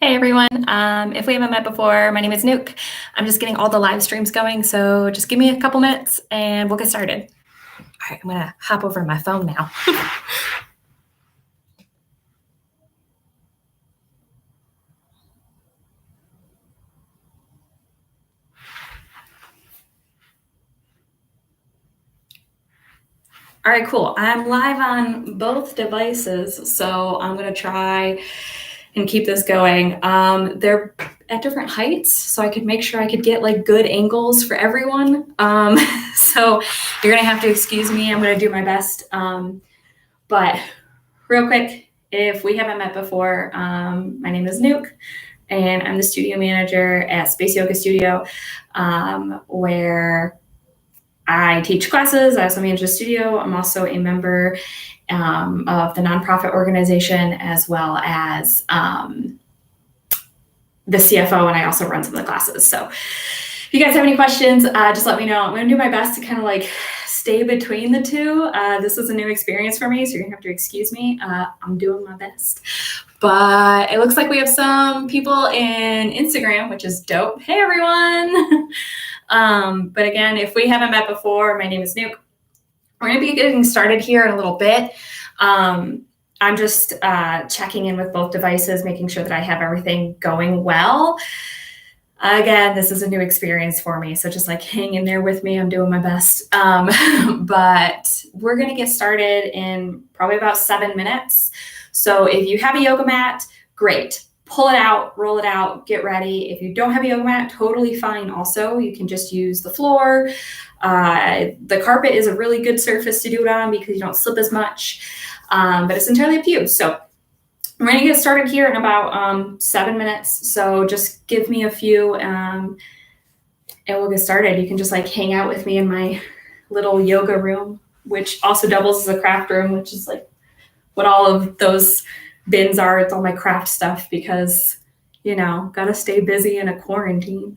Hey everyone, if we haven't met before, my name is Nuke. I'm just getting all the live streams going, so just give me a couple minutes and we'll get started. All right, I'm gonna hop over my phone now. All right, cool. I'm live on both devices, so I'm gonna try and keep this going. They're at different heights, so I could make sure I could get like good angles for everyone. So you're gonna have to excuse me. I'm gonna do my best. But real quick, if we haven't met before, my name is Nuke, and I'm the studio manager at Space Yoga Studio, where I teach classes. I also manage a studio. I'm also a member of the nonprofit organization, as well as the CFO, and I also run some of the classes. So if you guys have any questions, just let me know. I'm going to do my best to kind of like stay between the two. This is a new experience for me, so you're going to have to excuse me. I'm doing my best. But it looks like we have some people in Instagram, which is dope. Hey, everyone. But again, if we haven't met before, my name is Nuke. We're going to be getting started here in a little bit. I'm just checking in with both devices, making sure that I have everything going well. Again, this is a new experience for me, so just like hang in there with me. I'm doing my best. But we're going to get started in probably about 7 minutes. So if you have a yoga mat, great. Pull it out, roll it out, get ready. If you don't have a yoga mat, totally fine also. You can just use the floor. The carpet is a really good surface to do it on because you don't slip as much, but it's entirely up to you. So I'm ready to get started here in about 7 minutes. So just give me a few and we'll get started. You can just like hang out with me in my little yoga room, which also doubles as a craft room, which is like what all of those bins are. It's all my craft stuff because, you know, gotta stay busy in a quarantine.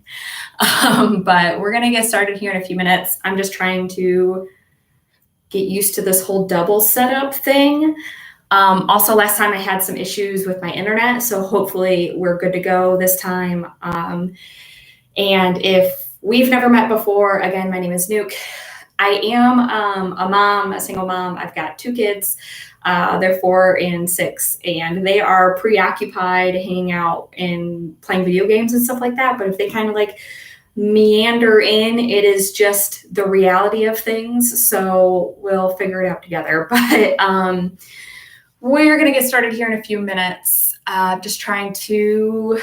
But we're gonna get started here in a few minutes. I'm just trying to get used to this whole double setup thing. Also, last time I had some issues with my internet, so hopefully we're good to go this time. And if we've never met before, again, my name is Nuke. I am a mom, a single mom. I've got 2 kids. They're 4 and 6, and they are preoccupied hanging out and playing video games and stuff like that. But if they kind of like meander in, it is just the reality of things. So we'll figure it out together. But we're going to get started here in a few minutes. Just trying to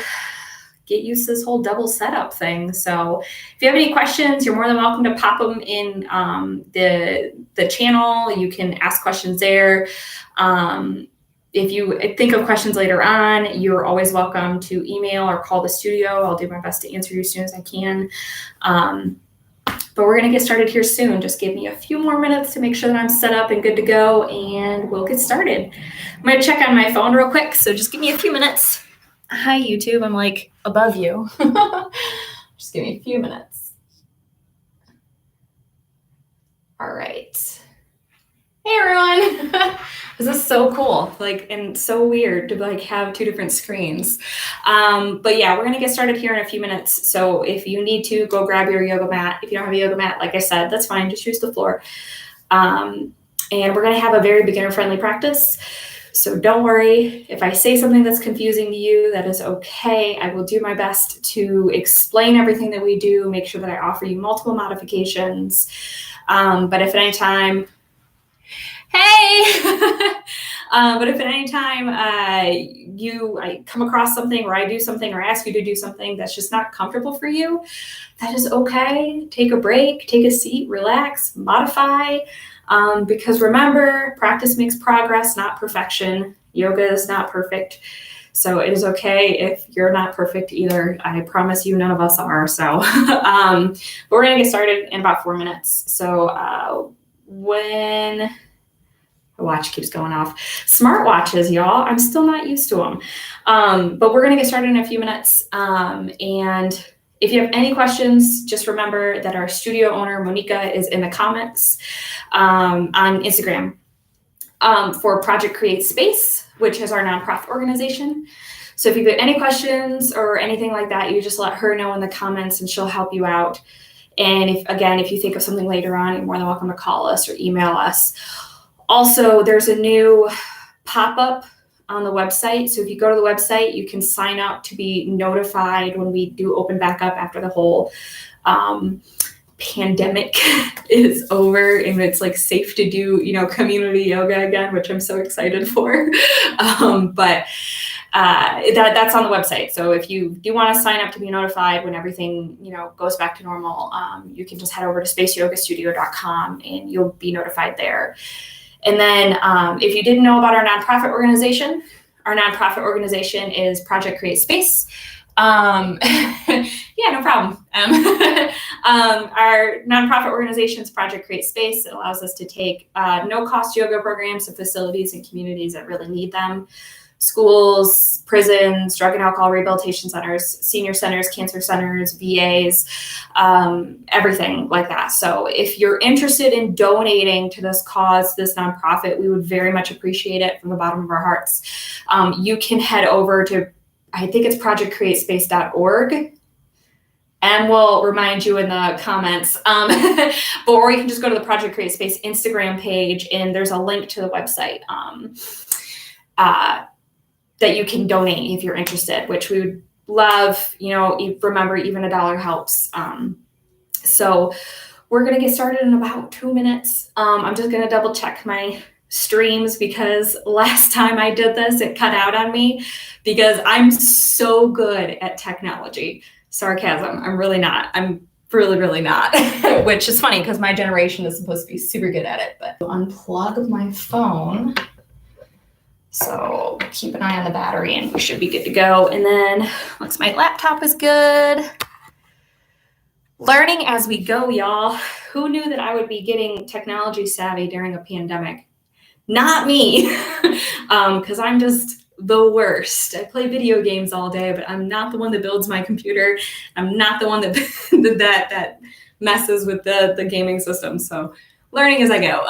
get used to this whole double setup thing. So if you have any questions, you're more than welcome to pop them in the channel. You can ask questions there. If you think of questions later on, you're always welcome to email or call the studio. I'll do my best to answer you as soon as I can. But we're going to get started here soon. Just give me a few more minutes to make sure that I'm set up and good to go, and we'll get started. I'm going to check on my phone real quick, so just give me a few minutes. Hi, YouTube. I'm like above you. Just give me a few minutes. All right. Hey, everyone. This is so cool, like, and so weird to like have 2 different screens. But yeah, we're going to get started here in a few minutes. So if you need to, go grab your yoga mat. If you don't have a yoga mat, like I said, that's fine. Just use the floor. And we're going to have a very beginner-friendly practice. So don't worry if I say something that's confusing to you, that is okay. I will do my best to explain everything that we do, make sure that I offer you multiple modifications. But if at any time, but if at any time I come across something or I do something or ask you to do something that's just not comfortable for you, that is okay. Take a break, take a seat, relax, modify. Because remember, practice makes progress, not perfection. Yoga is not perfect. So it is okay if you're not perfect either. I promise you none of us are. So but we're going to get started in about 4 minutes. So when the watch keeps going off. Smart watches, y'all. I'm still not used to them. But we're going to get started in a few minutes. And if you have any questions, just remember that our studio owner, Monica, is in the comments on Instagram for Project Create Space. which is our nonprofit organization. So if you've got any questions or anything like that, you just let her know in the comments and she'll help you out. And if you think of something later on, you're more than welcome to call us or email us. Also, there's a new pop-up on the website. So if you go to the website, you can sign up to be notified when we do open back up after the whole pandemic is over and it's like safe to do, community yoga again, which I'm so excited for. But that's on the website. So if you do want to sign up to be notified when everything, goes back to normal, you can just head over to spaceyogastudio.com and you'll be notified there. And then if you didn't know about our nonprofit organization is Project Create Space. Yeah, no problem. Our nonprofit organization is Project Create Space. It allows us to take no-cost yoga programs to facilities and communities that really need them. Schools, prisons, drug and alcohol rehabilitation centers, senior centers, cancer centers, VAs, everything like that. So if you're interested in donating to this cause, this nonprofit, we would very much appreciate it from the bottom of our hearts. You can head over to, I think it's projectcreatespace.org. And we'll remind you in the comments. Or you can just go to the Project Create Space Instagram page, and there's a link to the website that you can donate if you're interested, which we would love. Remember, even $1 helps. So we're going to get started in about 2 minutes. I'm just going to double check my streams because last time I did this, it cut out on me because I'm so good at technology. Sarcasm. I'm really not. I'm really, really not, which is funny because my generation is supposed to be super good at it, but unplug my phone. So keep an eye on the battery and we should be good to go. And then looks my laptop is good. Learning as we go, y'all. Who knew that I would be getting technology savvy during a pandemic? Not me, because I'm just the worst. I play video games all day, but I'm not the one that builds my computer. I'm not the one that that messes with the gaming system. So learning as I go.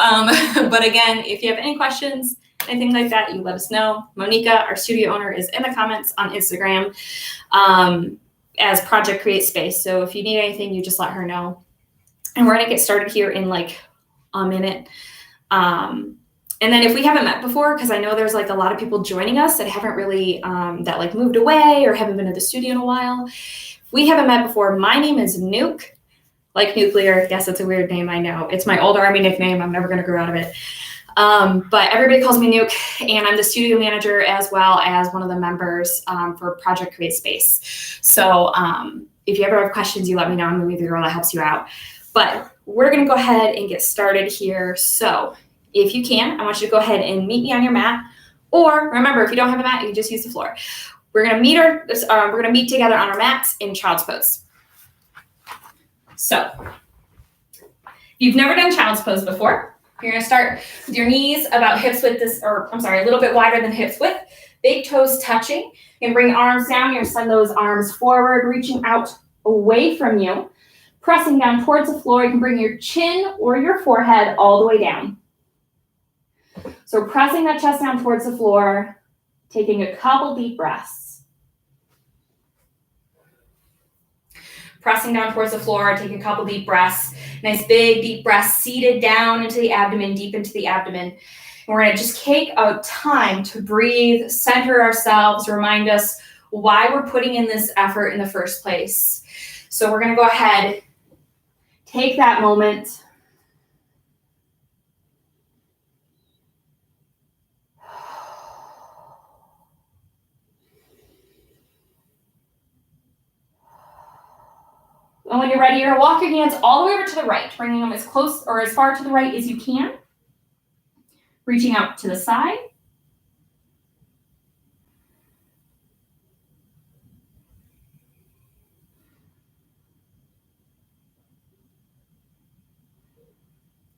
But again, if you have any questions, anything like that, you let us know. Monica, our studio owner, is in the comments on Instagram as Project Create Space. So if you need anything, you just let her know. And we're going to get started here in like a minute. And then if we haven't met before, because I know there's like a lot of people joining us that haven't really, that like moved away or haven't been to the studio in a while. If we haven't met before, my name is Nuke, like nuclear. Yes, it's a weird name, I know. It's my old Army nickname. I'm never going to grow out of it. But everybody calls me Nuke, and I'm the studio manager as well as one of the members for Project Create Space. So if you ever have questions, you let me know. I'm going to be the girl that helps you out. But we're going to go ahead and get started here. So if you can, I want you to go ahead and meet me on your mat. Or remember, if you don't have a mat, you can just use the floor. We're going to meet together on our mats in child's pose. So if you've never done child's pose before, you're going to start with your knees about hips width, a little bit wider than hips width, big toes touching. You can bring arms down. You're going to send those arms forward, reaching out away from you, pressing down towards the floor. You can bring your chin or your forehead all the way down. So we're pressing that chest down towards the floor, taking a couple deep breaths. Pressing down towards the floor, take a couple deep breaths. Nice big deep breaths, seated down into the abdomen, deep into the abdomen. And we're going to just take a time to breathe, center ourselves, remind us why we're putting in this effort in the first place. So we're going to go ahead, take that moment. And when you're ready, you're going to walk your hands all the way over to the right, bringing them as close or as far to the right as you can. Reaching out to the side.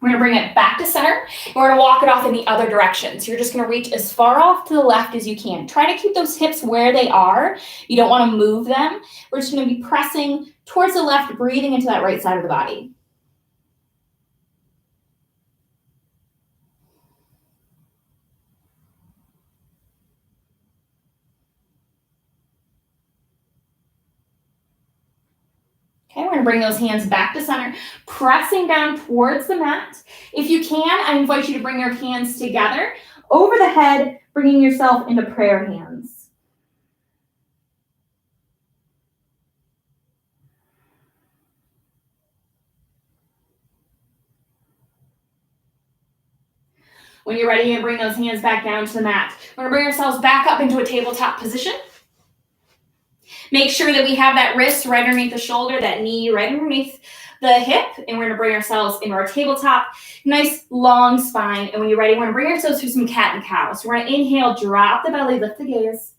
We're going to bring it back to center, and we're going to walk it off in the other direction. So you're just going to reach as far off to the left as you can. Try to keep those hips where they are. You don't want to move them. We're just going to be pressing towards the left, breathing into that right side of the body. Okay, we're gonna bring those hands back to center, pressing down towards the mat. If you can, I invite you to bring your hands together over the head, bringing yourself into prayer hands. When you're ready, you're gonna bring those hands back down to the mat. We're gonna bring ourselves back up into a tabletop position. Make sure that we have that wrist right underneath the shoulder, that knee right underneath the hip, and we're gonna bring ourselves into our tabletop. Nice long spine, and when you're ready, we're gonna bring ourselves through some cat and cow. So we're gonna inhale, drop the belly, lift the gaze.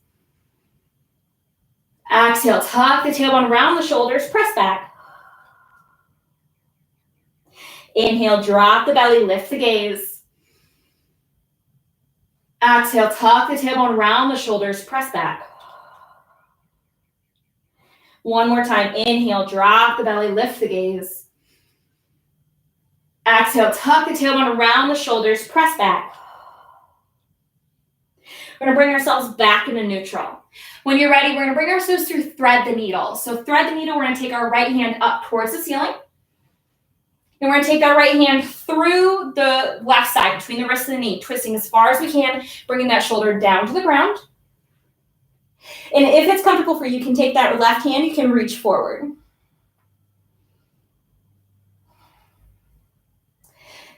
Exhale, tuck the tailbone around the shoulders, press back. Inhale, drop the belly, lift the gaze. Exhale, tuck the tailbone around the shoulders, press back. One more time, inhale, drop the belly, lift the gaze. Exhale, tuck the tailbone around the shoulders, press back. We're gonna bring ourselves back into neutral. When you're ready, we're gonna bring ourselves through thread the needle. So thread the needle, we're gonna take our right hand up towards the ceiling. And we're gonna take our right hand through the left side, between the wrist and the knee, twisting as far as we can, bringing that shoulder down to the ground. And if it's comfortable for you, you can take that left hand, you can reach forward.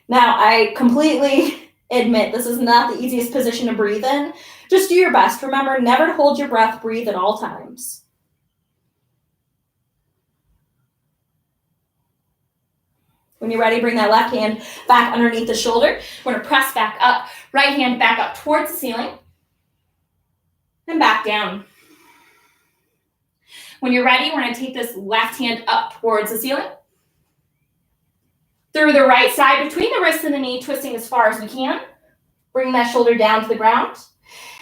Now, I completely admit this is not the easiest position to breathe in. Just do your best. Remember, never to hold your breath, breathe at all times. When you're ready, bring that left hand back underneath the shoulder. We're gonna press back up, right hand back up towards the ceiling, and back down. When you're ready, we're gonna take this left hand up towards the ceiling. Through the right side, between the wrist and the knee, twisting as far as we can. Bring that shoulder down to the ground.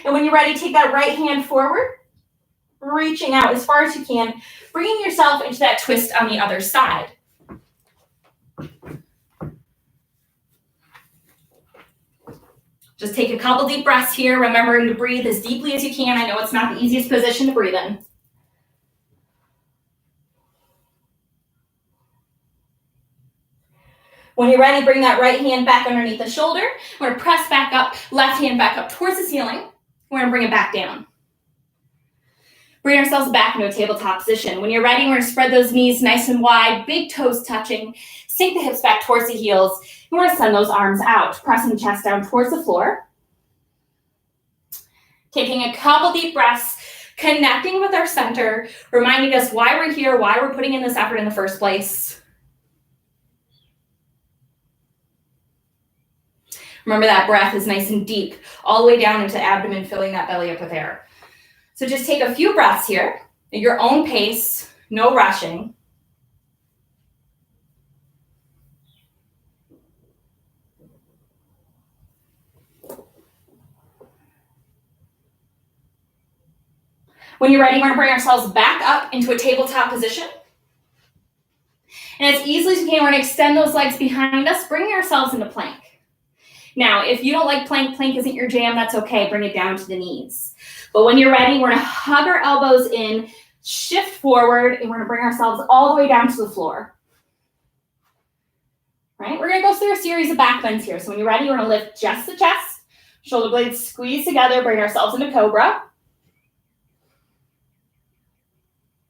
And when you're ready, take that right hand forward, reaching out as far as you can, bringing yourself into that twist on the other side. Just take a couple deep breaths here, remembering to breathe as deeply as you can. I know it's not the easiest position to breathe in. When you're ready, bring that right hand back underneath the shoulder. We're gonna press back up, left hand back up towards the ceiling. We're gonna bring it back down. Bring ourselves back into a tabletop position. When you're ready, we're gonna spread those knees nice and wide, big toes touching, sink the hips back towards the heels. We're gonna send those arms out, pressing the chest down towards the floor. Taking a couple deep breaths, connecting with our center, reminding us why we're here, why we're putting in this effort in the first place. Remember that breath is nice and deep, all the way down into the abdomen, filling that belly up with air. So just take a few breaths here, at your own pace, no rushing. When you're ready, we're gonna bring ourselves back up into a tabletop position. And as easily as you can, we're gonna extend those legs behind us, bringing ourselves into plank. Now, if you don't like plank, plank isn't your jam, that's okay, bring it down to the knees. But when you're ready, we're gonna hug our elbows in, shift forward, and we're gonna bring ourselves all the way down to the floor. Right? We're gonna go through a series of back bends here. So when you're ready, we're gonna lift just the chest, shoulder blades squeeze together, bring ourselves into cobra.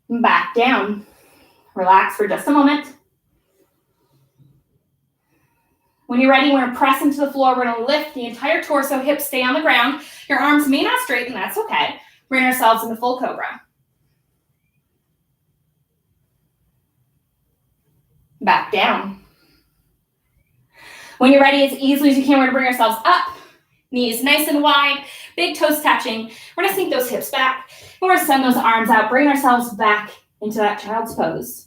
Back down. Relax for just a moment. When you're ready, we're gonna press into the floor. We're gonna lift the entire torso, hips stay on the ground. Your arms may not straighten, that's okay. Bring ourselves into full cobra. Back down. When you're ready, as easily as you can, we're gonna bring ourselves up. Knees nice and wide, big toes touching. We're gonna sink those hips back. And we're gonna send those arms out, bring ourselves back into that child's pose.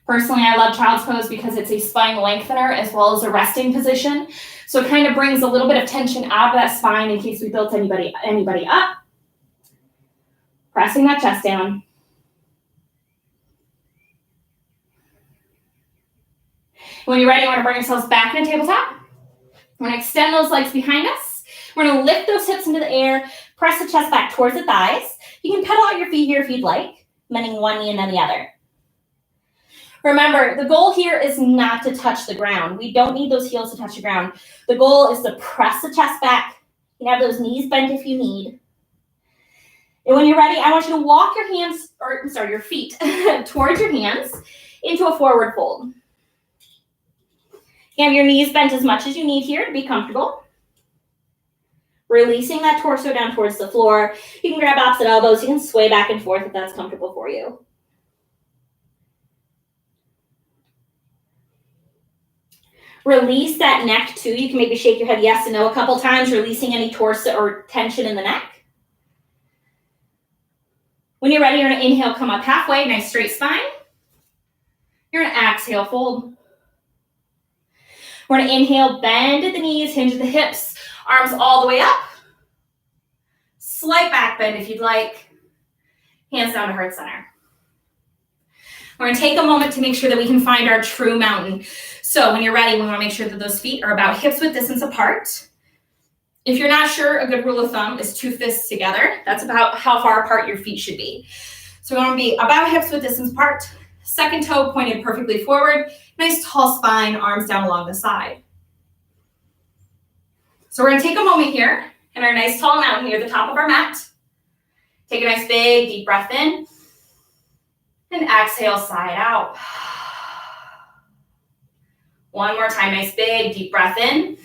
Personally, I love child's pose because it's a spine lengthener as well as a resting position. So it kind of brings a little bit of tension out of that spine in case we built anybody up. Pressing that chest down. When you're ready, we're gonna bring ourselves back in a tabletop. We're gonna extend those legs behind us. We're gonna lift those hips into the air, press the chest back towards the thighs. You can pedal out your feet here if you'd like, bending one knee and then the other. Remember, the goal here is not to touch the ground. We don't need those heels to touch the ground. The goal is to press the chest back. You can have those knees bent if you need. And when you're ready, I want you to walk your feet towards your hands into a forward fold. You have your knees bent as much as you need here to be comfortable. Releasing that torso down towards the floor. You can grab opposite elbows. You can sway back and forth if that's comfortable for you. Release that neck too. You can maybe shake your head yes and no a couple times, releasing any torso or tension in the neck. When you're ready, you're going to inhale, come up halfway, nice straight spine. You're going to exhale, fold. We're going to inhale, bend at the knees, hinge at the hips, arms all the way up. Slight back bend if you'd like. Hands down to heart center. We're going to take a moment to make sure that we can find our true mountain. So when you're ready, we want to make sure that those feet are about hips width distance apart. If you're not sure, a good rule of thumb is 2 fists together. That's about how far apart your feet should be. So we want to be about hips width distance apart. Second toe pointed perfectly forward. Nice tall spine, arms down along the side. So we're going to take a moment here in our nice tall mountain here at the top of our mat. Take a nice big deep breath in. And exhale, side out. One more time, nice big deep breath in.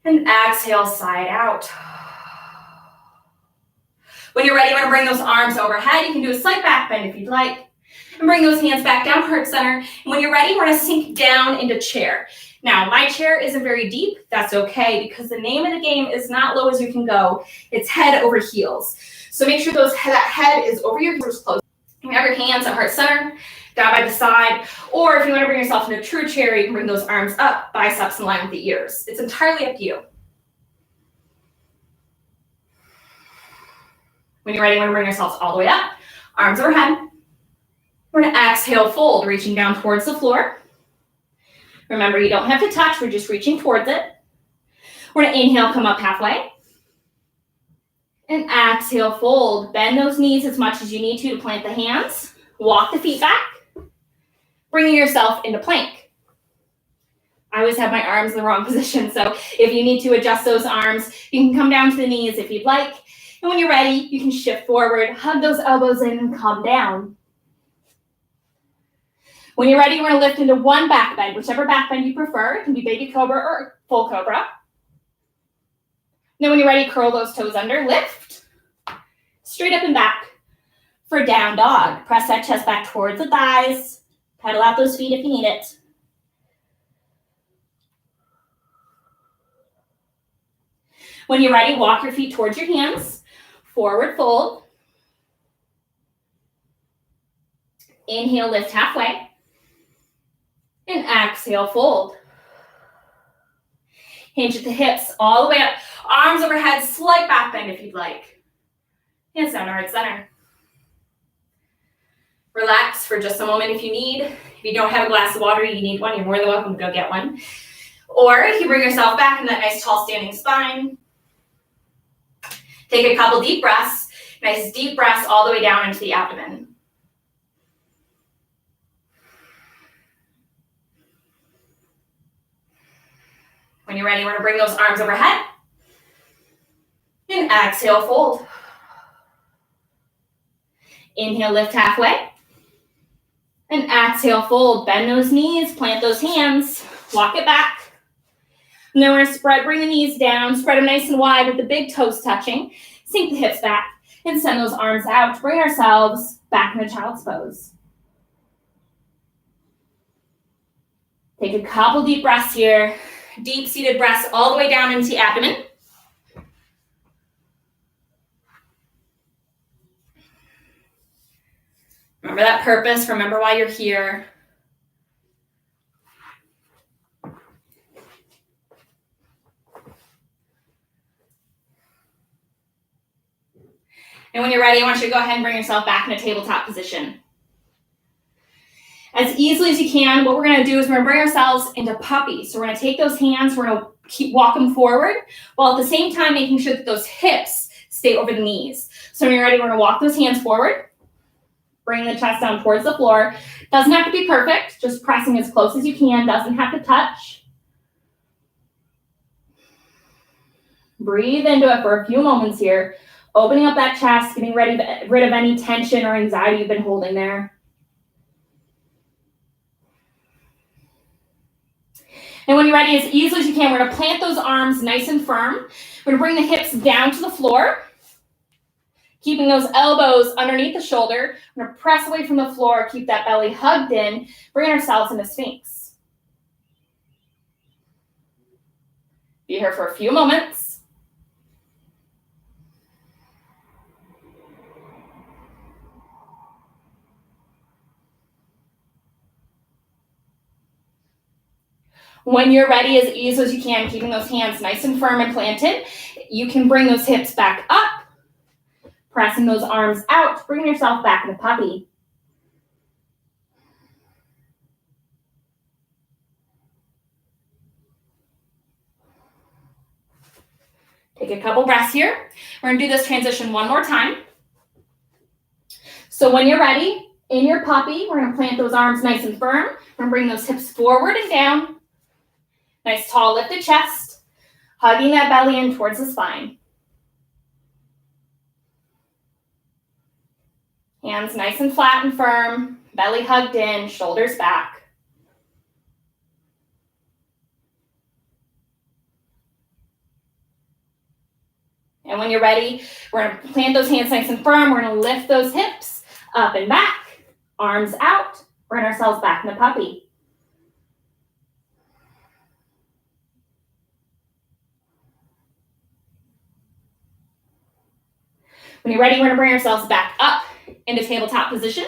And exhale, side out. When you're ready, you want to bring those arms overhead. You can do a slight back bend if you'd like. And bring those hands back down, heart center. And when you're ready, we're going to sink down into chair. Now, my chair isn't very deep. That's okay, because the name of the game is not low as you can go. It's head over heels. So make sure that head is over your heels close. You have your hands at heart center, down by the side. Or if you want to bring yourself into a true chair, you can bring those arms up, biceps in line with the ears. It's entirely up to you. When you're ready, you want to bring yourselves all the way up, arms overhead. We're going to exhale, fold, reaching down towards the floor. Remember, you don't have to touch. We're just reaching towards it. We're going to inhale, come up halfway. And exhale, fold. Bend those knees as much as you need to plant the hands. Walk the feet back. Bringing yourself into plank. I always have my arms in the wrong position, so if you need to adjust those arms, you can come down to the knees if you'd like. And when you're ready, you can shift forward, hug those elbows in, and come down. When you're ready, we're going to lift into one back bend, whichever back bend you prefer. It can be baby cobra or full cobra. Then when you're ready, curl those toes under, lift, straight up and back for down dog. Press that chest back towards the thighs. Pedal out those feet if you need it. When you're ready, walk your feet towards your hands. Forward fold. Inhale, lift halfway. And exhale, fold. Hinge at the hips all the way up. Arms overhead, slight back bend if you'd like. Hands down to heart center. Relax for just a moment if you need. If you don't have a glass of water, you need one, you're more than welcome to go get one. Or if you bring yourself back in that nice tall standing spine, take a couple deep breaths. Nice deep breaths all the way down into the abdomen. When you're ready, we're going to bring those arms overhead. And exhale, fold. Inhale, lift halfway. And exhale, fold. Bend those knees, plant those hands, walk it back. And then we're going to bring the knees down, spread them nice and wide with the big toes touching. Sink the hips back and send those arms out to bring ourselves back into child's pose. Take a couple deep breaths here. Deep seated breaths all the way down into the abdomen. Remember that purpose. Remember why you're here. And when you're ready, I want you to go ahead and bring yourself back in a tabletop position. As easily as you can, what we're going to do is we're going to bring ourselves into puppy. So we're going to take those hands, we're going to Keep walking forward while at the same time making sure that those hips stay over the knees. So when you're ready, we're going to walk those hands forward. Bring the chest down towards the floor. Doesn't have to be perfect. Just pressing as close as you can. Doesn't have to touch. Breathe into it for a few moments here. Opening up that chest, getting rid of any tension or anxiety you've been holding there. And when you're ready, as easily as you can, we're going to plant those arms nice and firm. We're going to bring the hips down to the floor. Keeping those elbows underneath the shoulder. We're going to press away from the floor, keep that belly hugged in, bring ourselves into Sphinx. Be here for a few moments. When you're ready, as easy as you can, keeping those hands nice and firm and planted, you can bring those hips back up. Pressing those arms out, bringing yourself back into puppy. Take a couple breaths here. We're going to do this transition one more time. So when you're ready, in your puppy, we're going to plant those arms nice and firm. We're going to bring those hips forward and down. Nice tall lifted chest, hugging that belly in towards the spine. Hands nice and flat and firm, belly hugged in, shoulders back. And when you're ready, we're going to plant those hands nice and firm. We're going to lift those hips up and back, arms out, bring ourselves back into puppy. When you're ready, we're going to bring ourselves back up into tabletop position.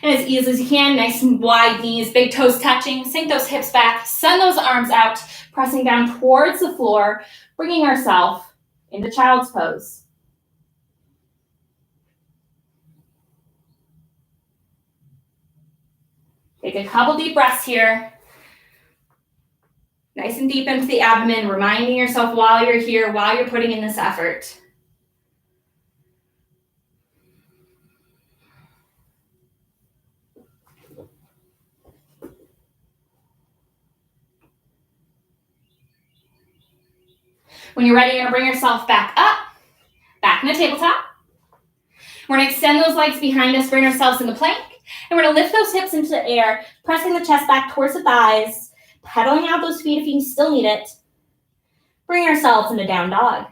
And as easy as you can, nice and wide knees, big toes touching, sink those hips back, send those arms out, pressing down towards the floor, bringing ourselves into child's pose. Take a couple deep breaths here. Nice and deep into the abdomen, reminding yourself while you're here, while you're putting in this effort. When you're ready, you're going to bring yourself back up, back in the tabletop. We're going to extend those legs behind us, bring ourselves into plank, and we're going to lift those hips into the air, pressing the chest back towards the thighs, pedaling out those feet if you still need it. Bring ourselves into down dog.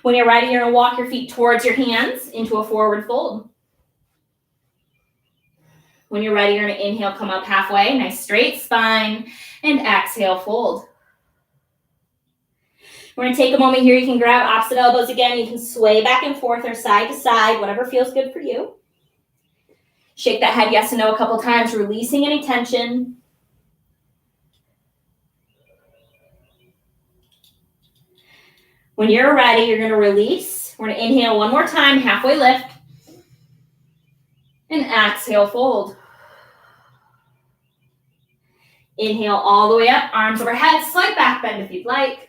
When you're ready, you're going to walk your feet towards your hands into a forward fold. When you're ready, you're going to inhale, come up halfway, nice straight spine, and exhale, fold. We're going to take a moment here. You can grab opposite elbows again. You can sway back and forth or side to side, whatever feels good for you. Shake that head yes and no a couple times, releasing any tension. When you're ready, you're going to release. We're going to inhale one more time, halfway lift. And exhale, fold. Inhale all the way up, arms overhead, slight back bend if you'd like.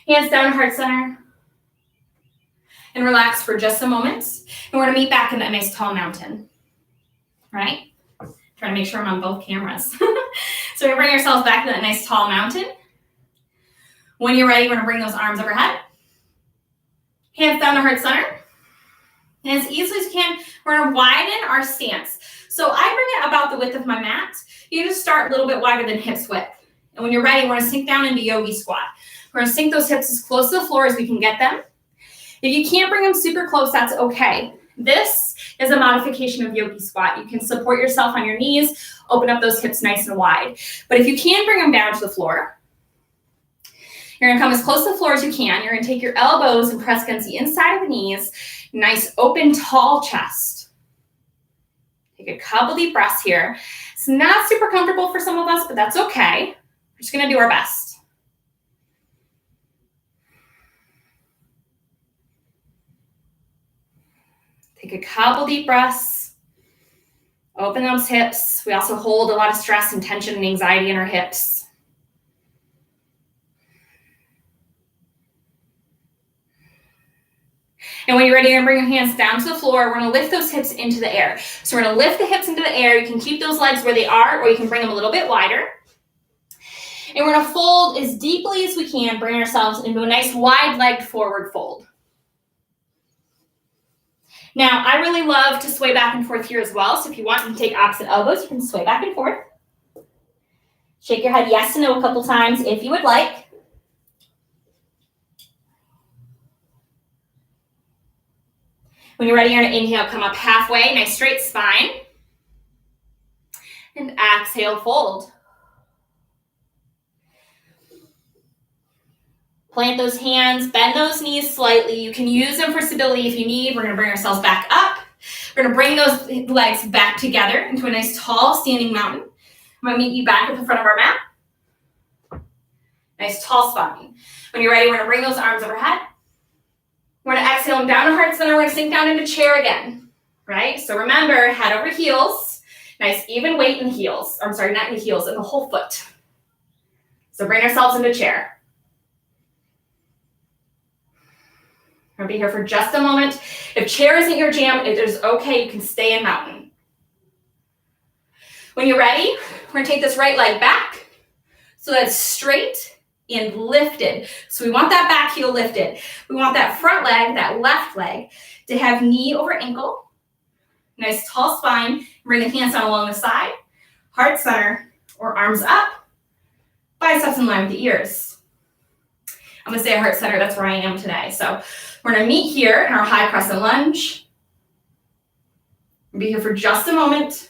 Hands down to heart center. And relax for just a moment. And we're going to meet back in that nice tall mountain. Right? Trying to make sure I'm on both cameras. So we're going to bring ourselves back to that nice tall mountain. When you're ready, we're going to bring those arms overhead. Hands down to heart center. And as easily as you can, we're going to widen our stance. So I bring it about the width of my mat. You just start a little bit wider than hips width. And when you're ready, we're going to sink down into Yogi Squat. We're going to sink those hips as close to the floor as we can get them. If you can't bring them super close, that's okay. This is a modification of Yogi Squat. You can support yourself on your knees, open up those hips nice and wide. But if you can bring them down to the floor, you're going to come as close to the floor as you can. You're going to take your elbows and press against the inside of the knees. Nice, open, tall chest. Take a couple deep breaths here. It's not super comfortable for some of us, but that's okay. We're just going to do our best. Take a couple deep breaths. Open those hips. We also hold a lot of stress and tension and anxiety in our hips. And when you're ready, you're gonna bring your hands down to the floor. We're gonna lift those hips into the air. So we're gonna lift the hips into the air. You can keep those legs where they are, or you can bring them a little bit wider. And we're gonna fold as deeply as we can, bring ourselves into a nice wide-legged forward fold. Now, I really love to sway back and forth here as well. So if you want, you can take opposite elbows. You can sway back and forth. Shake your head yes and no a couple times if you would like. When you're ready, you're gonna inhale, come up halfway, nice straight spine. And exhale, fold. Plant those hands, bend those knees slightly. You can use them for stability if you need. We're gonna bring ourselves back up. We're gonna bring those legs back together into a nice tall standing mountain. I'm gonna meet you back at the front of our mat. Nice tall spine. When you're ready, we're gonna bring those arms overhead. We're gonna exhale them down to heart center. We're gonna sink down into chair again, right? So remember, head over heels. Nice even weight in the heels. I'm sorry, not in the heels, in the whole foot. So bring ourselves into chair. We're gonna be here for just a moment. If chair isn't your jam, it is okay. You can stay in mountain. When you're ready, we're gonna take this right leg back so that it's straight and lifted. So we want that back heel lifted. We want that front leg, that left leg, to have knee over ankle. Nice tall spine. Bring the hands down along the side, heart center, or arms up, biceps in line with the ears. I'm gonna say heart center, that's where I am today. So we're gonna meet here in our high crescent lunge. We'll be here for just a moment,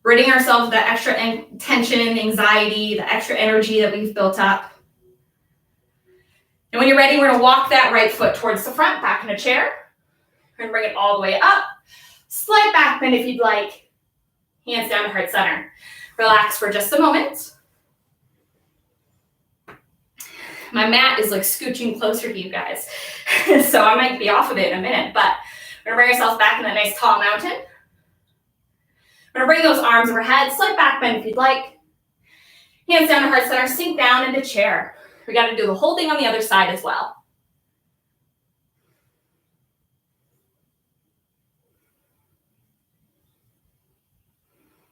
ridding ourselves of that extra tension, anxiety, the extra energy that we've built up. And when you're ready, we're gonna walk that right foot towards the front, back in a chair. We're gonna bring it all the way up. Slight back bend if you'd like. Hands down to heart center. Relax for just a moment. My mat is like scooching closer to you guys. So I might be off of it in a minute, but we're gonna bring ourselves back in that nice tall mountain. We're gonna bring those arms overhead, slight back bend if you'd like. Hands down to heart center, sink down into chair. We gotta do the whole thing on the other side as well.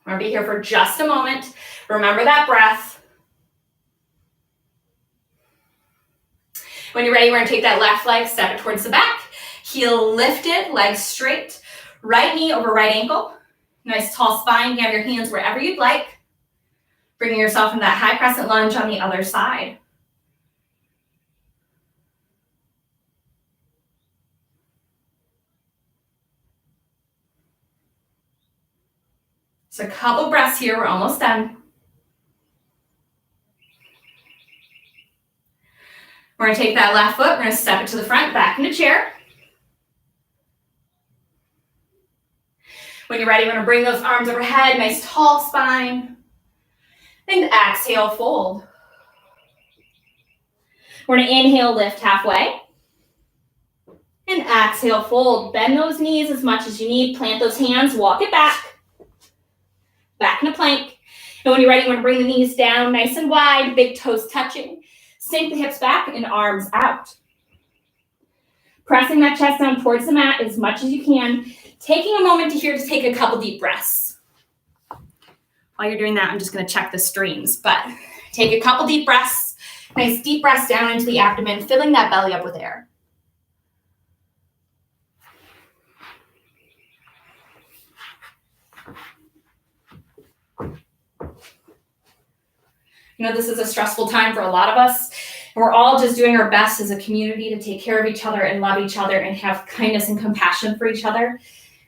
We're gonna be here for just a moment. Remember that breath. When you're ready, we're gonna take that left leg, step it towards the back, heel lifted, legs straight, right knee over right ankle. Nice tall spine. You have your hands wherever you'd like. Bringing yourself into that high crescent lunge on the other side. So a couple breaths here, we're almost done. We're gonna take that left foot, we're gonna step it to the front, back into chair. When you're ready, we're gonna bring those arms overhead, nice tall spine. And exhale, fold. We're gonna inhale, lift halfway. And exhale, fold. Bend those knees as much as you need. Plant those hands, walk it back. Back in a plank. And when you're ready, we're gonna bring the knees down nice and wide, big toes touching. Sink the hips back and arms out. Pressing that chest down towards the mat as much as you can. Taking a moment here to take a couple deep breaths. While you're doing that, I'm just gonna check the streams, but take a couple deep breaths. Nice deep breaths down into the abdomen, filling that belly up with air. You know, this is a stressful time for a lot of us. And we're all just doing our best as a community to take care of each other and love each other and have kindness and compassion for each other.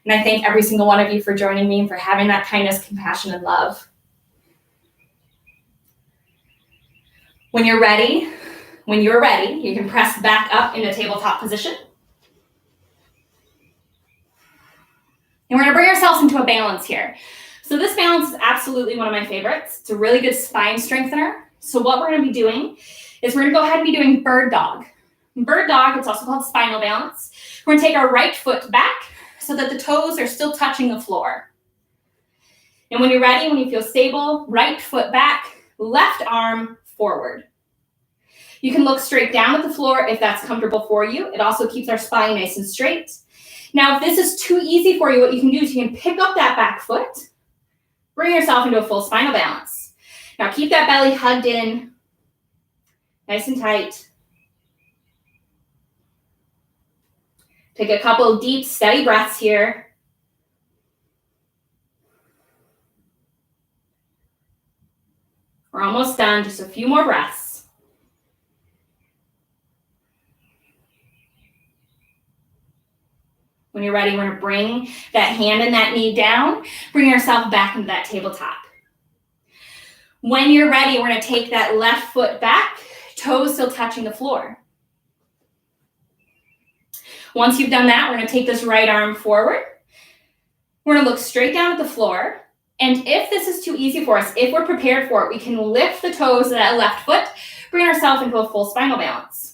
And I thank every single one of you for joining me and for having that kindness, compassion, and love. When you're ready, you can press back up into tabletop position. And we're gonna bring ourselves into a balance here. So this balance is absolutely one of my favorites. It's a really good spine strengthener. So what we're gonna be doing is we're gonna go ahead and be doing bird dog. Bird dog, it's also called spinal balance. We're gonna take our right foot back so that the toes are still touching the floor. And when you're ready, when you feel stable, right foot back, left arm forward. You can look straight down at the floor if that's comfortable for you. It also keeps our spine nice and straight. Now, if this is too easy for you, what you can do is you can pick up that back foot, bring yourself into a full spinal balance. Now, keep that belly hugged in, nice and tight. Take a couple deep, steady breaths here. We're almost done, just a few more breaths. When you're ready, we're gonna bring that hand and that knee down, bring yourself back into that tabletop. When you're ready, we're gonna take that left foot back, toes still touching the floor. Once you've done that, we're gonna take this right arm forward. We're gonna look straight down at the floor. And if this is too easy for us, if we're prepared for it, we can lift the toes of that left foot, bring ourselves into a full spinal balance.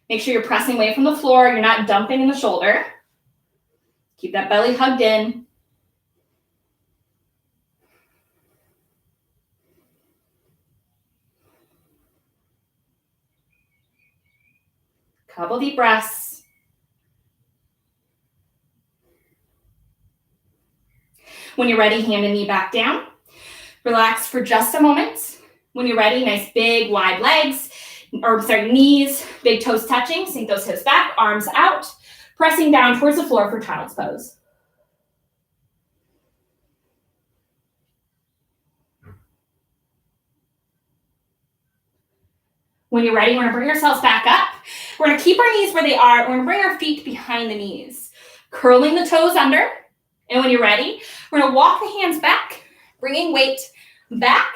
Make sure you're pressing away from the floor, you're not dumping in the shoulder. Keep that belly hugged in. Couple deep breaths. When you're ready, hand and knee back down. Relax for just a moment. When you're ready, nice big wide legs, knees, big toes touching. Sink those hips back, arms out, pressing down towards the floor for child's pose. When you're ready, we're gonna bring ourselves back up. We're gonna keep our knees where they are. We're gonna bring our feet behind the knees, curling the toes under. And when you're ready, we're gonna walk the hands back, bringing weight back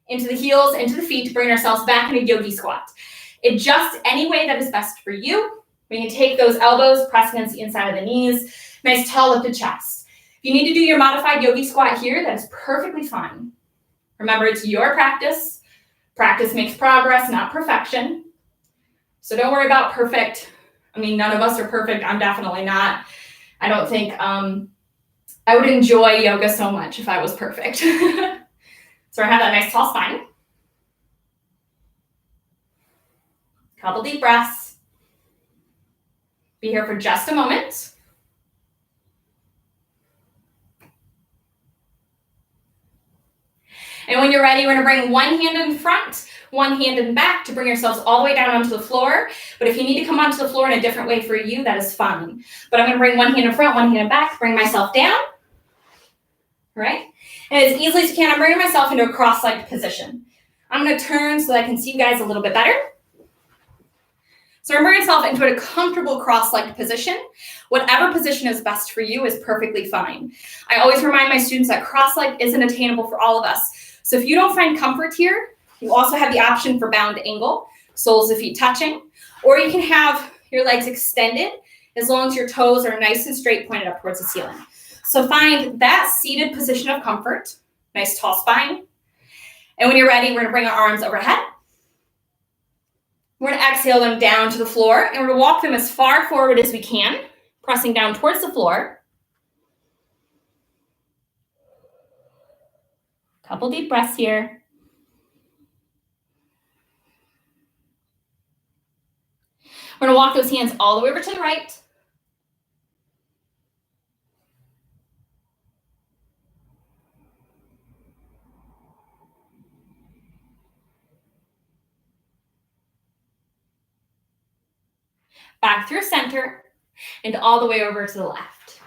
into the heels, into the feet, to bring ourselves back into Yogi Squat. Adjust any way that is best for you. We can take those elbows, press against the inside of the knees, nice tall lifted chest. If you need to do your modified Yogi Squat here, that is perfectly fine. Remember, it's your practice. Practice makes progress, not perfection. So don't worry about perfect. I mean, none of us are perfect. I'm definitely not. I don't think I would enjoy yoga so much if I was perfect. So I have that nice tall spine. Couple deep breaths. Be here for just a moment. And when you're ready, we're gonna bring one hand in front, one hand in back to bring yourselves all the way down onto the floor. But if you need to come onto the floor in a different way for you, that is fine. But I'm gonna bring one hand in front, one hand in back, bring myself down. All right? And as easily as you can, I'm bringing myself into a cross-legged position. I'm gonna turn so that I can see you guys a little bit better. So I'm bringing myself into a comfortable cross-legged position. Whatever position is best for you is perfectly fine. I always remind my students that cross-legged isn't attainable for all of us. So if you don't find comfort here, you also have the option for bound angle, soles of feet touching, or you can have your legs extended as long as your toes are nice and straight, pointed up towards the ceiling. So find that seated position of comfort, nice tall spine. And when you're ready, we're gonna bring our arms overhead. We're gonna exhale them down to the floor, and we're gonna walk them as far forward as we can, pressing down towards the floor. Couple deep breaths here. We're gonna walk those hands all the way over to the right. Back through center and all the way over to the left.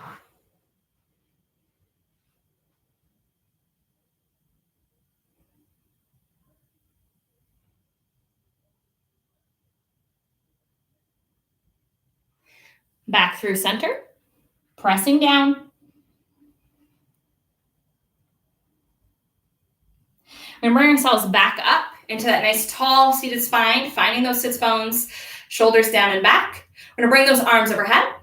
Back through center, pressing down. And bring ourselves back up into that nice tall seated spine, finding those sits bones, shoulders down and back. We're gonna bring those arms overhead.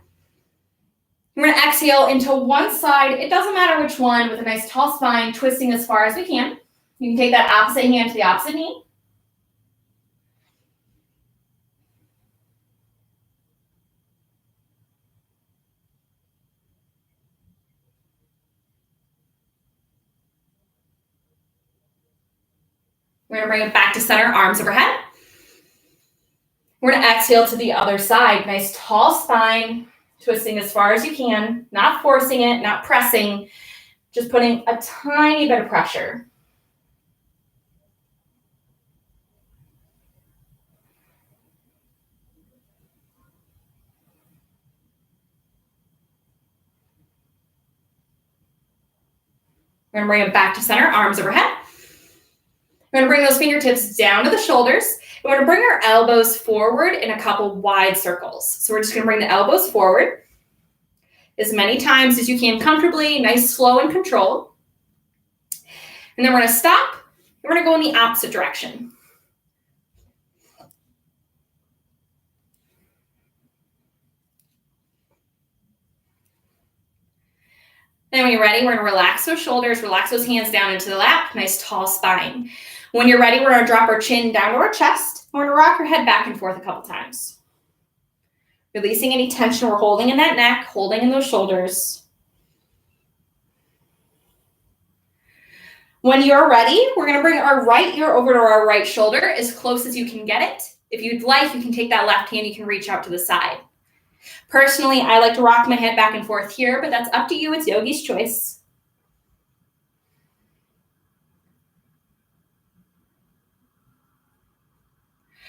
We're gonna exhale into one side. It doesn't matter which one, with a nice tall spine, twisting as far as we can. You can take that opposite hand to the opposite knee. We're gonna bring it back to center, arms overhead. We're gonna exhale to the other side. Nice tall spine, twisting as far as you can, not forcing it, not pressing, just putting a tiny bit of pressure. We're gonna bring it back to center, arms overhead. We're gonna bring those fingertips down to the shoulders. We're gonna bring our elbows forward in a couple wide circles. So we're just gonna bring the elbows forward as many times as you can comfortably, nice, slow, and controlled. And then we're gonna stop. We're gonna go in the opposite direction. Then when you're ready, we're gonna relax those shoulders, relax those hands down into the lap, nice tall spine. When you're ready, we're gonna drop our chin down to our chest. We're gonna rock your head back and forth a couple times. Releasing any tension we're holding in that neck, holding in those shoulders. When you're ready, we're gonna bring our right ear over to our right shoulder as close as you can get it. If you'd like, you can take that left hand, you can reach out to the side. Personally, I like to rock my head back and forth here, but that's up to you. It's Yogi's choice.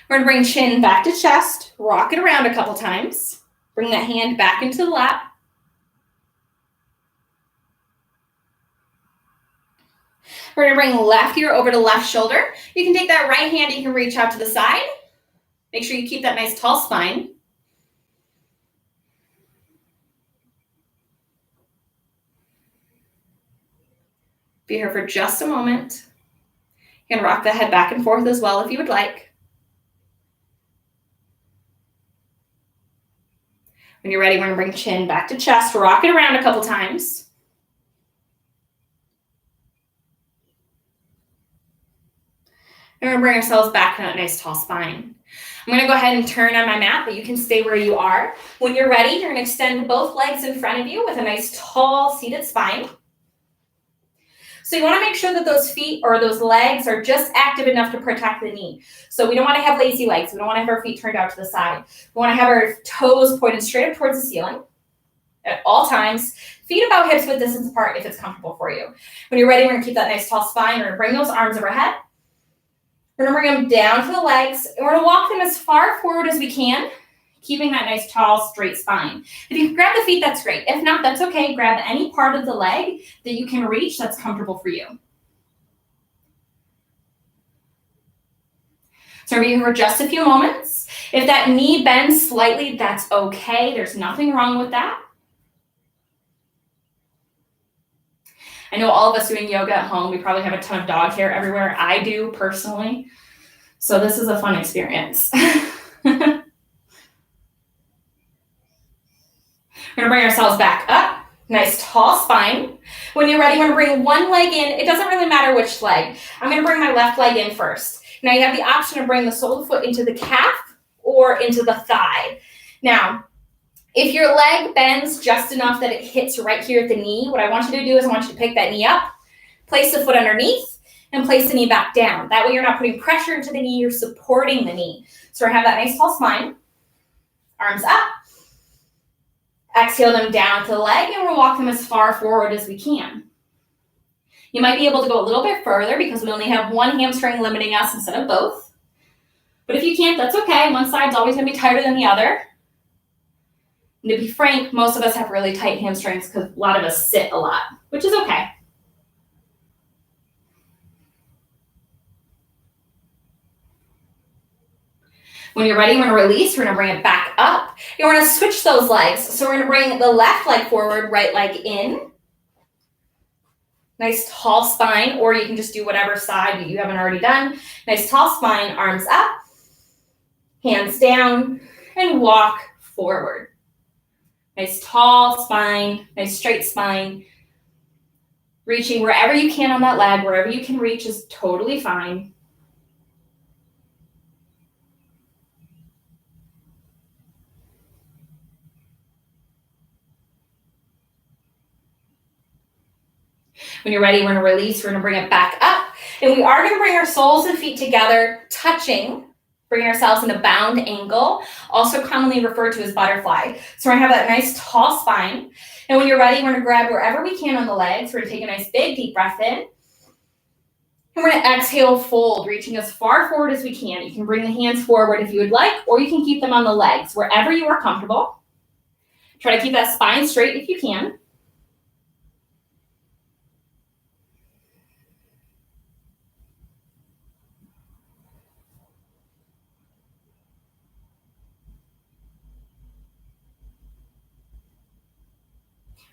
We're gonna bring chin back to chest, rock it around a couple times. Bring that hand back into the lap. We're gonna bring left ear over to left shoulder. You can take that right hand, you can reach out to the side. Make sure you keep that nice tall spine. Be here for just a moment. You can rock the head back and forth as well if you would like. When you're ready, we're gonna bring chin back to chest, rock it around a couple times. And we're gonna bring ourselves back to that nice tall spine. I'm gonna go ahead and turn on my mat, but you can stay where you are. When you're ready, you're gonna extend both legs in front of you with a nice tall seated spine. So you wanna make sure that those feet or those legs are just active enough to protect the knee. So we don't wanna have lazy legs. We don't wanna have our feet turned out to the side. We wanna have our toes pointed straight up towards the ceiling at all times. Feet about hips width distance apart if it's comfortable for you. When you're ready, we're gonna keep that nice tall spine. We're gonna bring those arms overhead. We're gonna bring them down to the legs, and we're gonna walk them as far forward as we can, keeping that nice, tall, straight spine. If you can grab the feet, that's great. If not, that's okay. Grab any part of the leg that you can reach that's comfortable for you. So we're here for just a few moments. If that knee bends slightly, that's okay. There's nothing wrong with that. I know all of us doing yoga at home, we probably have a ton of dog hair everywhere. I do personally. So this is a fun experience. We're gonna bring ourselves back up. Nice tall spine. When you're ready, we're gonna bring one leg in. It doesn't really matter which leg. I'm gonna bring my left leg in first. Now you have the option to bring the sole of the foot into the calf or into the thigh. Now, if your leg bends just enough that it hits right here at the knee, what I want you to do is I want you to pick that knee up, place the foot underneath, and place the knee back down. That way you're not putting pressure into the knee, you're supporting the knee. So we're gonna have that nice tall spine, arms up. Exhale them down to the leg, and we'll walk them as far forward as we can. You might be able to go a little bit further because we only have one hamstring limiting us instead of both. But if you can't, that's okay. One side's always gonna be tighter than the other. And to be frank, most of us have really tight hamstrings because a lot of us sit a lot, which is okay. When you're ready, we're gonna release, we're gonna bring it back up. And we're gonna switch those legs. So we're gonna bring the left leg forward, right leg in. Nice tall spine, or you can just do whatever side you haven't already done. Nice tall spine, arms up, hands down, and walk forward. Nice tall spine, nice straight spine. Reaching wherever you can on that leg, wherever you can reach is totally fine. When you're ready, we're gonna release, we're gonna bring it back up. And we are going to bring our soles and feet together, touching, bringing ourselves in a bound angle, also commonly referred to as butterfly. So we're going to have that nice tall spine. And when you're ready, we're going to grab wherever we can on the legs. We're going to take a nice big deep breath in. And we're going to exhale, fold, reaching as far forward as we can. You can bring the hands forward if you would like, or you can keep them on the legs, wherever you are comfortable. Try to keep that spine straight if you can.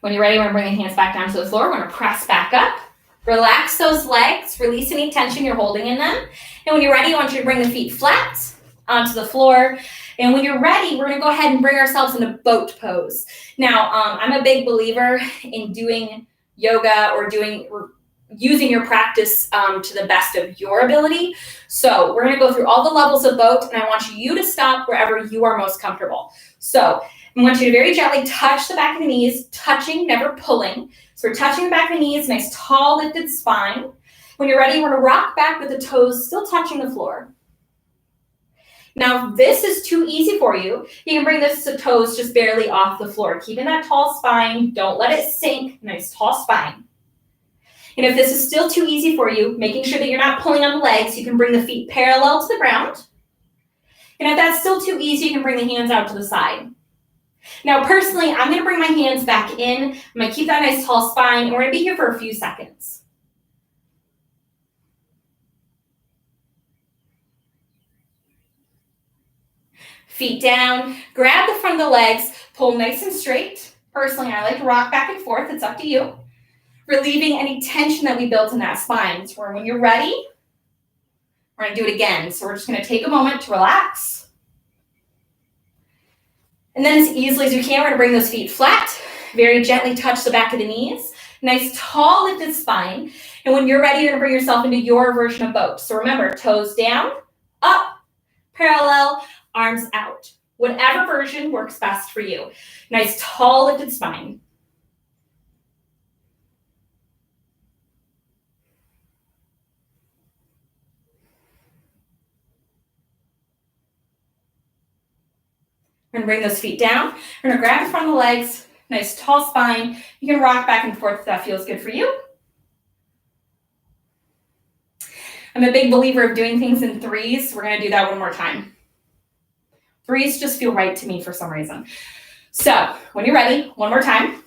When you're ready, we're going to bring the hands back down to the floor. We're going to press back up. Relax those legs. Release any tension you're holding in them. And when you're ready, I want you to bring the feet flat onto the floor. And when you're ready, we're going to go ahead and bring ourselves into boat pose. Now, I'm a big believer in doing yoga or using your practice to the best of your ability. So we're going to go through all the levels of boat, and I want you to stop wherever you are most comfortable. So I want you to very gently touch the back of the knees, touching, never pulling. So we're touching the back of the knees, nice tall lifted spine. When you're ready, we're going to rock back with the toes still touching the floor. Now, if this is too easy for you, you can bring this to toes just barely off the floor. Keeping that tall spine, don't let it sink, nice tall spine. And if this is still too easy for you, making sure that you're not pulling on the legs, you can bring the feet parallel to the ground. And if that's still too easy, you can bring the hands out to the side. Now, personally, I'm going to bring my hands back in. I'm going to keep that nice tall spine, and we're going to be here for a few seconds. Feet down, grab the front of the legs, pull nice and straight. Personally, I like to rock back and forth. It's up to you. Relieving any tension that we built in that spine. So when you're ready, we're going to do it again. So we're just going to take a moment to relax. And then as easily as we can, we're going to bring those feet flat. Very gently touch the back of the knees. Nice tall lifted spine. And when you're ready, you're going to bring yourself into your version of boat. So remember, toes down, up, parallel, arms out. Whatever version works best for you. Nice tall lifted spine. We're going to bring those feet down. We're going to grab the front of the legs. Nice tall spine. You can rock back and forth if that feels good for you. I'm a big believer of doing things in threes. We're going to do that one more time. Threes just feel right to me for some reason. So when you're ready, one more time,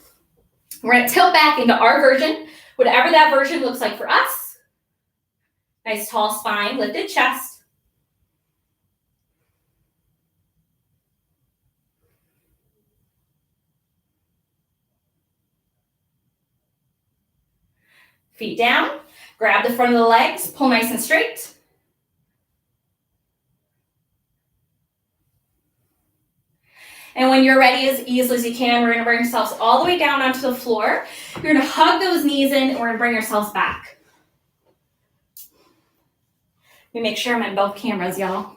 we're going to tilt back into our version, whatever that version looks like for us. Nice tall spine, lifted chest. Feet down, grab the front of the legs, pull nice and straight. And when you're ready, as easily as you can, we're going to bring ourselves all the way down onto the floor. You're going to hug those knees in, and we're going to bring ourselves back. Let me make sure I'm in both cameras, y'all.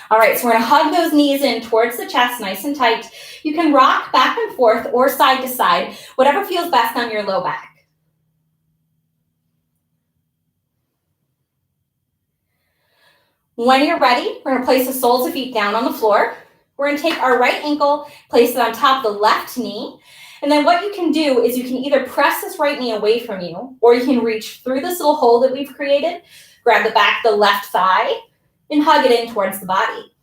All right, so we're going to hug those knees in towards the chest, nice and tight. You can rock back and forth or side to side, whatever feels best on your low back. When you're ready, we're going to place the soles of feet down on the floor. We're going to take our right ankle, place it on top of the left knee. And then what you can do is you can either press this right knee away from you, or you can reach through this little hole that we've created, grab the back of the left thigh, and hug it in towards the body.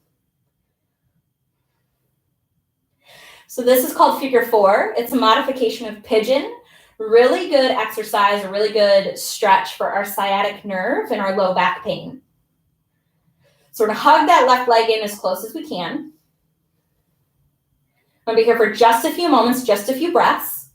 So this is called figure four. It's a modification of pigeon. Really good exercise, a really good stretch for our sciatic nerve and our low back pain. So we're going to hug that left leg in as close as we can. I'm going to be here for just a few moments, just a few breaths.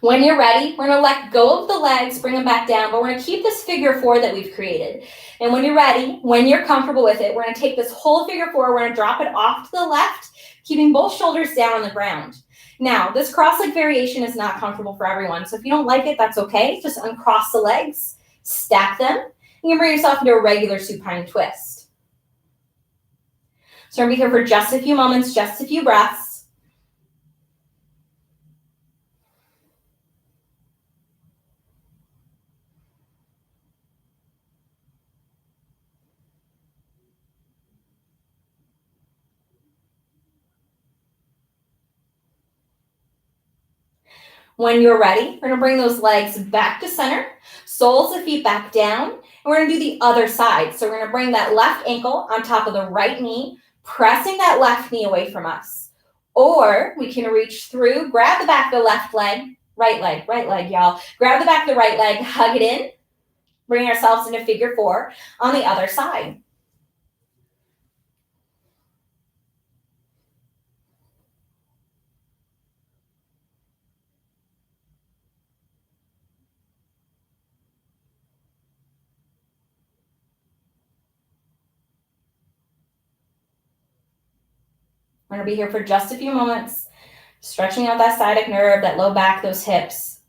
When you're ready, we're going to let go of the legs, bring them back down, but we're going to keep this figure four that we've created. And when you're ready, when you're comfortable with it, we're going to take this whole figure four, we're going to drop it off to the left, keeping both shoulders down on the ground. Now, this cross-leg variation is not comfortable for everyone, so if you don't like it, that's okay. Just uncross the legs, stack them, and you can bring yourself into a regular supine twist. So we're going to be here for just a few moments, just a few breaths. When you're ready, we're going to bring those legs back to center, soles of feet back down, and we're going to do the other side. So we're going to bring that left ankle on top of the right knee, pressing that left knee away from us. Or we can reach through, grab the back of the left leg, right leg, y'all. Grab the back of the right leg, hug it in, bring ourselves into figure four on the other side. We're going to be here for just a few moments, stretching out that sciatic nerve, that low back, those hips.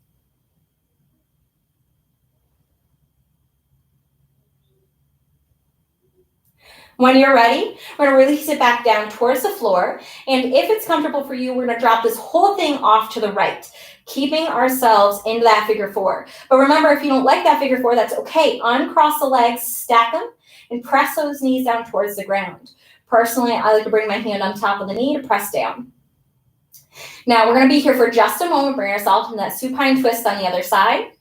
When you're ready, we're going to release it back down towards the floor. And if it's comfortable for you, we're going to drop this whole thing off to the right, keeping ourselves into that figure four. But remember, if you don't like that figure four, that's okay. Uncross the legs, stack them, and press those knees down towards the ground. Personally, I like to bring my hand on top of the knee to press down. Now, we're going to be here for just a moment. Bring ourselves in that supine twist on the other side.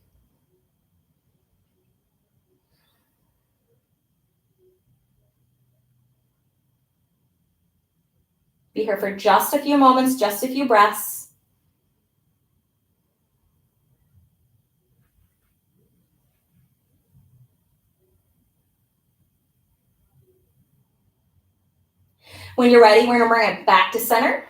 Be here for just a few moments, just a few breaths. When you're ready, we're going to bring it back to center.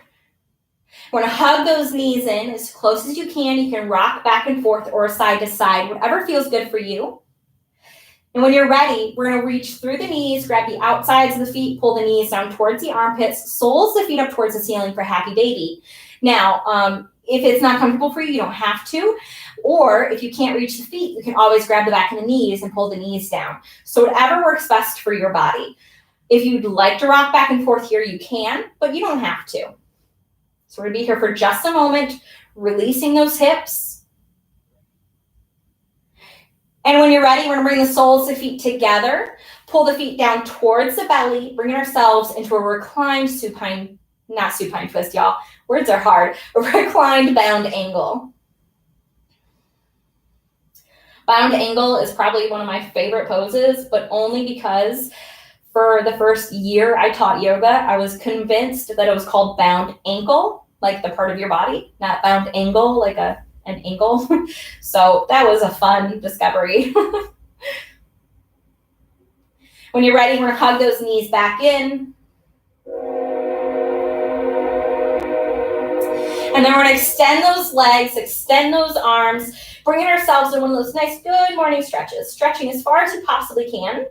We're going to hug those knees in as close as you can. You can rock back and forth or side to side, whatever feels good for you. And when you're ready, we're going to reach through the knees, grab the outsides of the feet, pull the knees down towards the armpits, soles the feet up towards the ceiling for happy baby. Now, if it's not comfortable for you, you don't have to. Or if you can't reach the feet, you can always grab the back of the knees and pull the knees down. So whatever works best for your body. If you'd like to rock back and forth here, you can, but you don't have to. So we're going to be here for just a moment, releasing those hips. And when you're ready, we're going to bring the soles of the feet together, pull the feet down towards the belly, bringing ourselves into a reclined supine, not supine twist, y'all. Words are hard. A reclined bound angle. Bound angle is probably one of my favorite poses, but only because for the first year I taught yoga, I was convinced that it was called bound ankle, like the part of your body, not bound angle, like an ankle. So that was a fun discovery. When you're ready, we're going to hug those knees back in. And then we're going to extend those legs, extend those arms, bringing ourselves to one of those nice good morning stretches, stretching as far as you possibly can.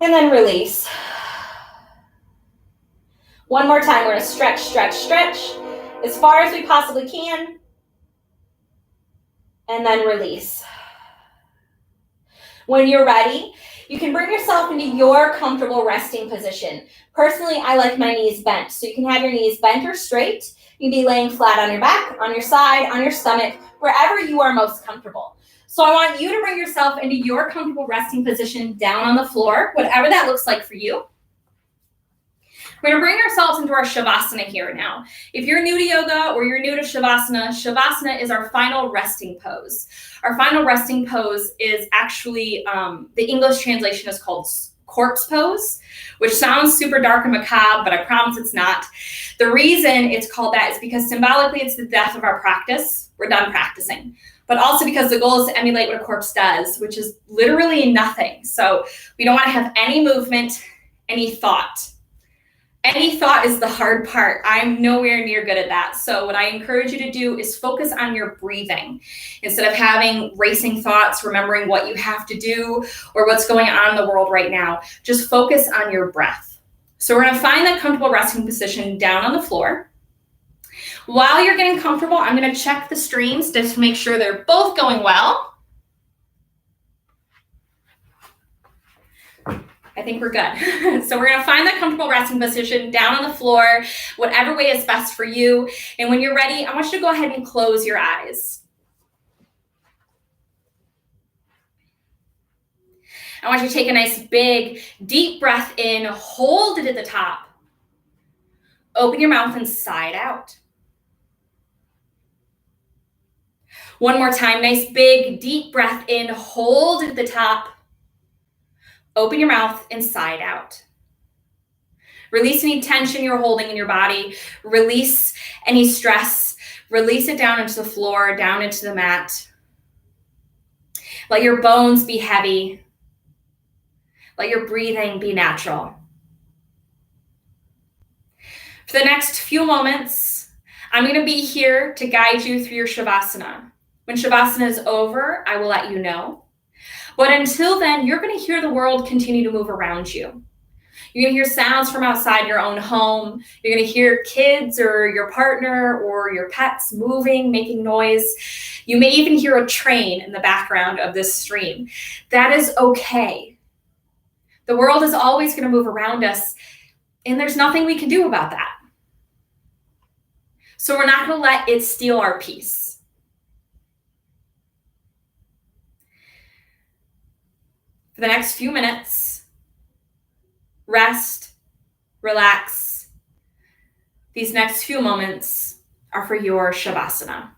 And then release. One more time, we're going to stretch, stretch, stretch as far as we possibly can. And then release. When you're ready, you can bring yourself into your comfortable resting position. Personally, I like my knees bent. So you can have your knees bent or straight. You can be laying flat on your back, on your side, on your stomach, wherever you are most comfortable. So I want you to bring yourself into your comfortable resting position down on the floor, whatever that looks like for you. We're going to bring ourselves into our Shavasana here now. If you're new to yoga or you're new to Shavasana, Shavasana is our final resting pose. Our final resting pose is actually, the English translation is called corpse pose, which sounds super dark and macabre, but I promise it's not. The reason it's called that is because symbolically it's the death of our practice. We're done practicing. But also because the goal is to emulate what a corpse does, which is literally nothing. So we don't want to have any movement, any thought. Any thought is the hard part. I'm nowhere near good at that. So what I encourage you to do is focus on your breathing. Instead of having racing thoughts, remembering what you have to do or what's going on in the world right now, just focus on your breath. So we're going to find that comfortable resting position down on the floor. While you're getting comfortable, I'm going to check the streams just to make sure they're both going well. I think we're good. So we're gonna find that comfortable resting position down on the floor, whatever way is best for you. And when you're ready, I want you to go ahead and close your eyes. I want you to take a nice big deep breath in, hold it at the top. Open your mouth and sigh it out. One more time, nice big deep breath in, hold it at the top. Open your mouth and sigh it out. Release any tension you're holding in your body. Release any stress. Release it down into the floor, down into the mat. Let your bones be heavy. Let your breathing be natural. For the next few moments, I'm going to be here to guide you through your Shavasana. When Shavasana is over, I will let you know. But until then, you're going to hear the world continue to move around you. You're going to hear sounds from outside your own home. You're going to hear kids or your partner or your pets moving, making noise. You may even hear a train in the background of this stream. That is okay. The world is always going to move around us, and there's nothing we can do about that. So we're not going to let it steal our peace. For the next few minutes, rest, relax. These next few moments are for your Shavasana.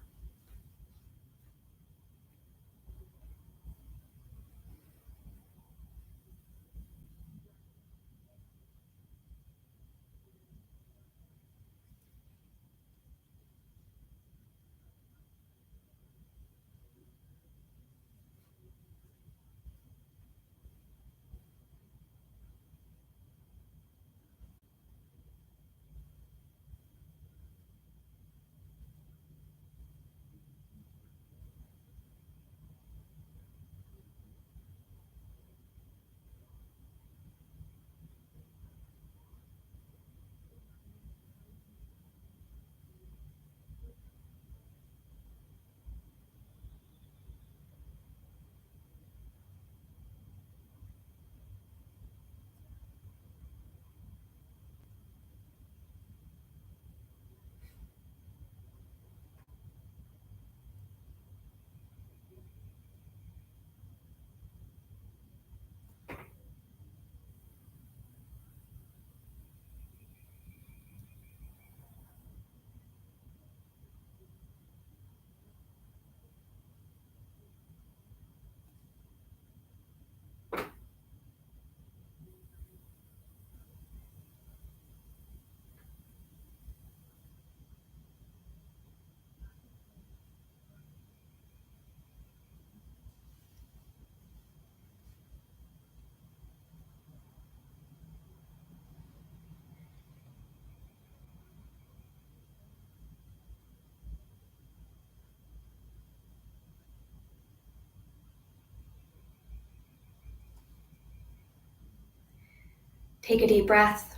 Take a deep breath.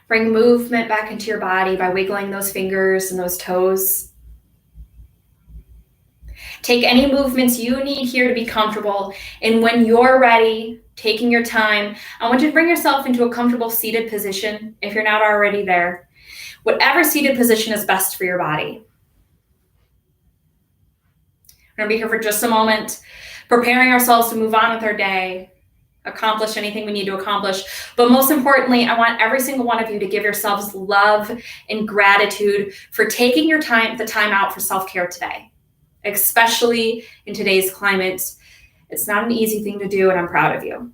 Bring movement back into your body by wiggling those fingers and those toes. Take any movements you need here to be comfortable. And when you're ready, taking your time, I want you to bring yourself into a comfortable seated position if you're not already there. Whatever seated position is best for your body. We're going to be here for just a moment, preparing ourselves to move on with our day, accomplish anything we need to accomplish. But most importantly, I want every single one of you to give yourselves love and gratitude for taking the time out for self-care today, especially in today's climate. It's not an easy thing to do, and I'm proud of you.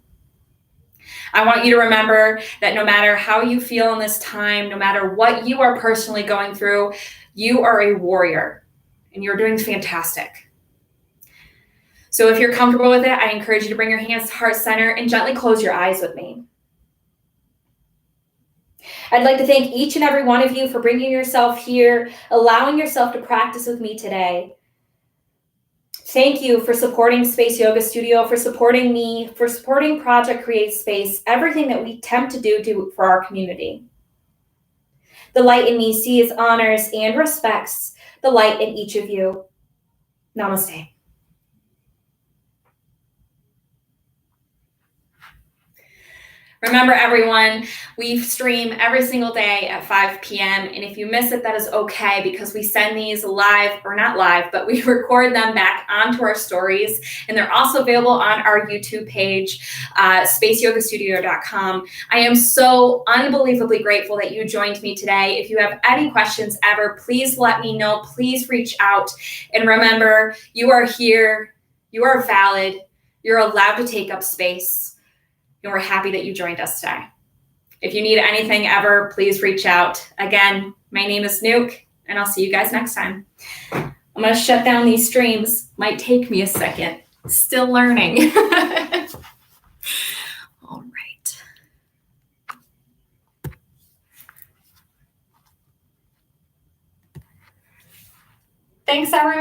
I want you to remember that no matter how you feel in this time, no matter what you are personally going through, you are a warrior, and you're doing fantastic. So if you're comfortable with it, I encourage you to bring your hands to heart center and gently close your eyes with me. I'd like to thank each and every one of you for bringing yourself here, allowing yourself to practice with me today. Thank you for supporting Space Yoga Studio, for supporting me, for supporting Project Create Space, everything that we attempt to do for our community. The light in me sees, honors, and respects the light in each of you. Namaste. Remember, everyone, we stream every single day at 5 p.m. And if you miss it, that is okay, because we send these live, or not live, but we record them back onto our stories. And they're also available on our YouTube page, spaceyogastudio.com. I am so unbelievably grateful that you joined me today. If you have any questions ever, please let me know. Please reach out. And remember, you are here. You are valid. You're allowed to take up space. And we're happy that you joined us today. If you need anything ever, please reach out. Again, my name is Nuke, and I'll see you guys next time. I'm going to shut down these streams. Might take me a second. Still learning. All right. Thanks, everyone.